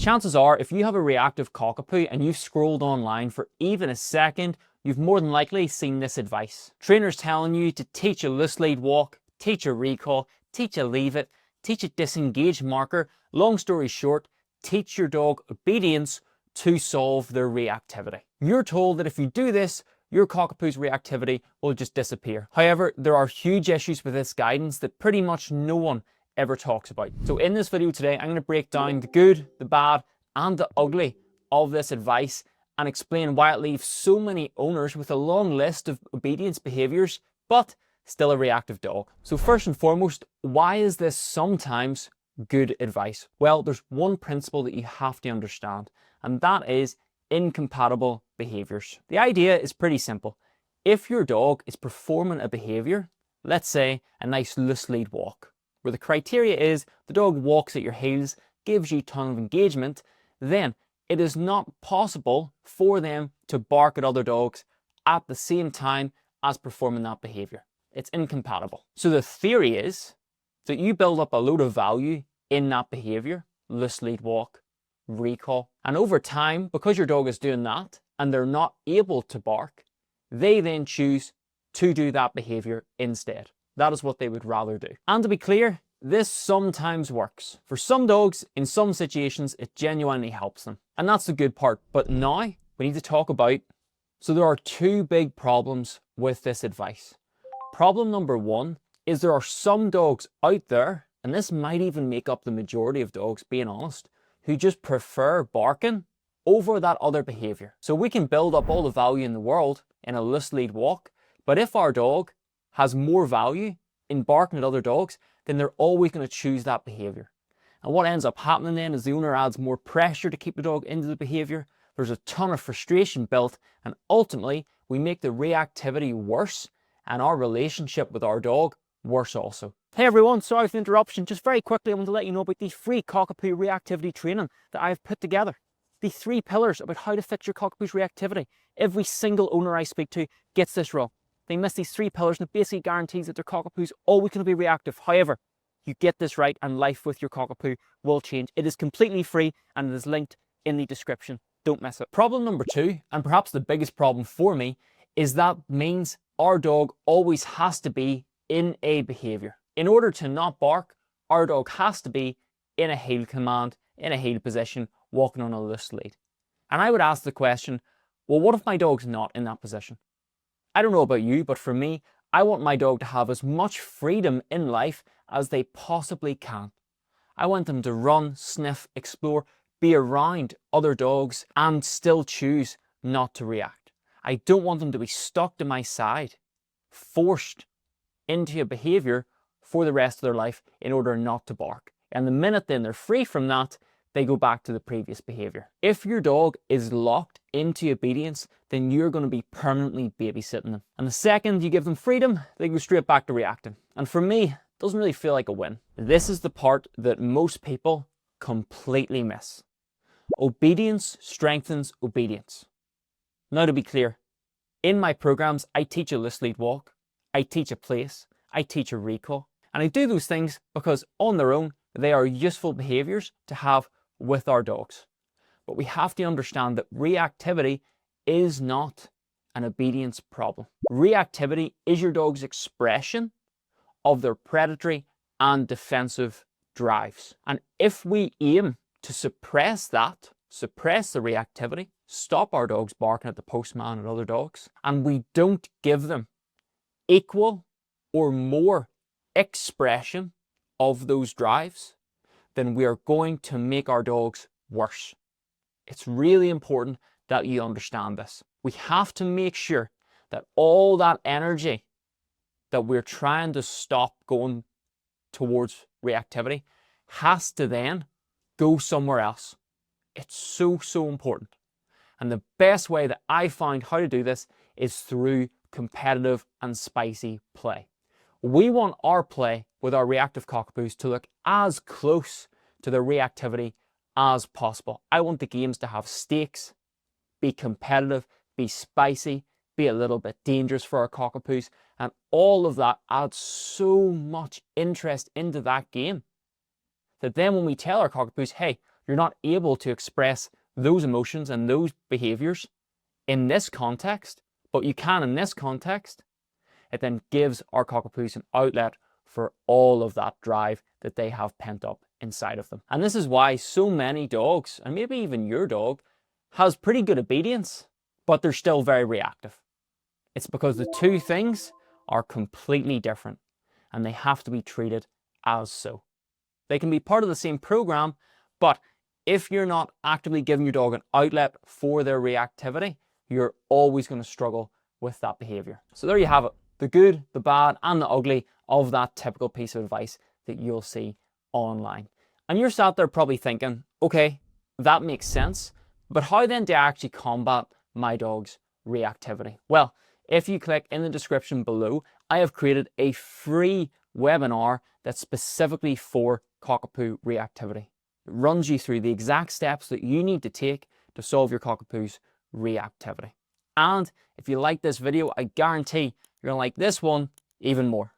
Chances are, if you have a reactive cockapoo and you've scrolled online for even a second, you've more than likely seen this advice. Trainers telling you to teach a loose lead walk, teach a recall, teach a leave it, teach a disengage marker. Long story short, teach your dog obedience to solve their reactivity. You're told that if you do this, your cockapoo's reactivity will just disappear. However, there are huge issues with this guidance that pretty much no one ever talks about. So in this video today, I'm going to break down the good, the bad, and the ugly of this advice and explain why it leaves so many owners with a long list of obedience behaviors, but still a reactive dog. So first and foremost, why is this sometimes good advice? Well, there's one principle that you have to understand, and that is incompatible behaviors. The idea is pretty simple. If your dog is performing a behavior, let's say a nice loose lead walk, where the criteria is the dog walks at your heels, gives you a ton of engagement, then it is not possible for them to bark at other dogs at the same time as performing that behavior. It's incompatible. So the theory is that you build up a load of value in that behavior, loose lead walk, recall, and over time, because your dog is doing that and they're not able to bark, they then choose to do that behavior instead. That is what they would rather do. And to be clear, this sometimes works. For some dogs, in some situations, it genuinely helps them. And that's the good part. But now we need to talk about, so there are two big problems with this advice. Problem number one is there are some dogs out there, and this might even make up the majority of dogs, being honest, who just prefer barking over that other behavior. So we can build up all the value in the world in a loose lead walk, but if our dog has more value in barking at other dogs, then they're always going to choose that behavior. And what ends up happening then is the owner adds more pressure to keep the dog into the behavior. There's a ton of frustration built, and ultimately we make the reactivity worse and our relationship with our dog worse also. Hey everyone, sorry for the interruption. Just very quickly, I want to let you know about the free Cockapoo reactivity training that I've put together. The 3 pillars about how to fix your Cockapoo's reactivity. Every single owner I speak to gets this wrong. They miss these 3 pillars and it basically guarantees that their Cockapoo's always going to be reactive. However, you get this right and life with your Cockapoo will change. It is completely free and it is linked in the description. Don't miss it. Problem number 2, and perhaps the biggest problem for me, is that means our dog always has to be in a behavior. In order to not bark, our dog has to be in a heel command, in a heel position, walking on a loose lead. And I would ask the question, well, what if my dog's not in that position? I don't know about you, but for me, I want my dog to have as much freedom in life as they possibly can. I want them to run, sniff, explore, be around other dogs and still choose not to react. I don't want them to be stuck to my side, forced into a behavior for the rest of their life in order not to bark. And the minute then they're free from that, they go back to the previous behavior. If your dog is locked into obedience, then you're going to be permanently babysitting them. And the second you give them freedom, they go straight back to reacting. And for me, it doesn't really feel like a win. This is the part that most people completely miss. Obedience strengthens obedience. Now to be clear, in my programs, I teach a loose lead walk, I teach a place, I teach a recall, and I do those things because on their own, they are useful behaviors to have with our dogs. But we have to understand that reactivity is not an obedience problem. Reactivity is your dog's expression of their predatory and defensive drives. And if we aim to suppress that, suppress the reactivity, stop our dogs barking at the postman and other dogs, and we don't give them equal or more expression of those drives, then we are going to make our dogs worse. It's really important that you understand this. We have to make sure that all that energy that we're trying to stop going towards reactivity has to then go somewhere else. It's so, so important. And the best way that I find how to do this is through competitive and spicy play. We want our play with our reactive cockapoos to look as close to their reactivity as possible. I want the games to have stakes, be competitive, be spicy, be a little bit dangerous for our cockapoos, and all of that adds so much interest into that game that then when we tell our cockapoos, hey, you're not able to express those emotions and those behaviors in this context, but you can in this context, it then gives our Cockapoos an outlet for all of that drive that they have pent up inside of them. And this is why so many dogs, and maybe even your dog, has pretty good obedience, but they're still very reactive. It's because the two things are completely different and they have to be treated as so. They can be part of the same program, but if you're not actively giving your dog an outlet for their reactivity, you're always going to struggle with that behavior. So there you have it, the good, the bad, and the ugly of that typical piece of advice that you'll see online. And you're sat there probably thinking, okay, that makes sense, but how then do I actually combat my dog's reactivity? Well, if you click in the description below, I have created a free webinar that's specifically for Cockapoo reactivity. It runs you through the exact steps that you need to take to solve your Cockapoo's reactivity. And if you like this video, I guarantee you're going to like this one even more.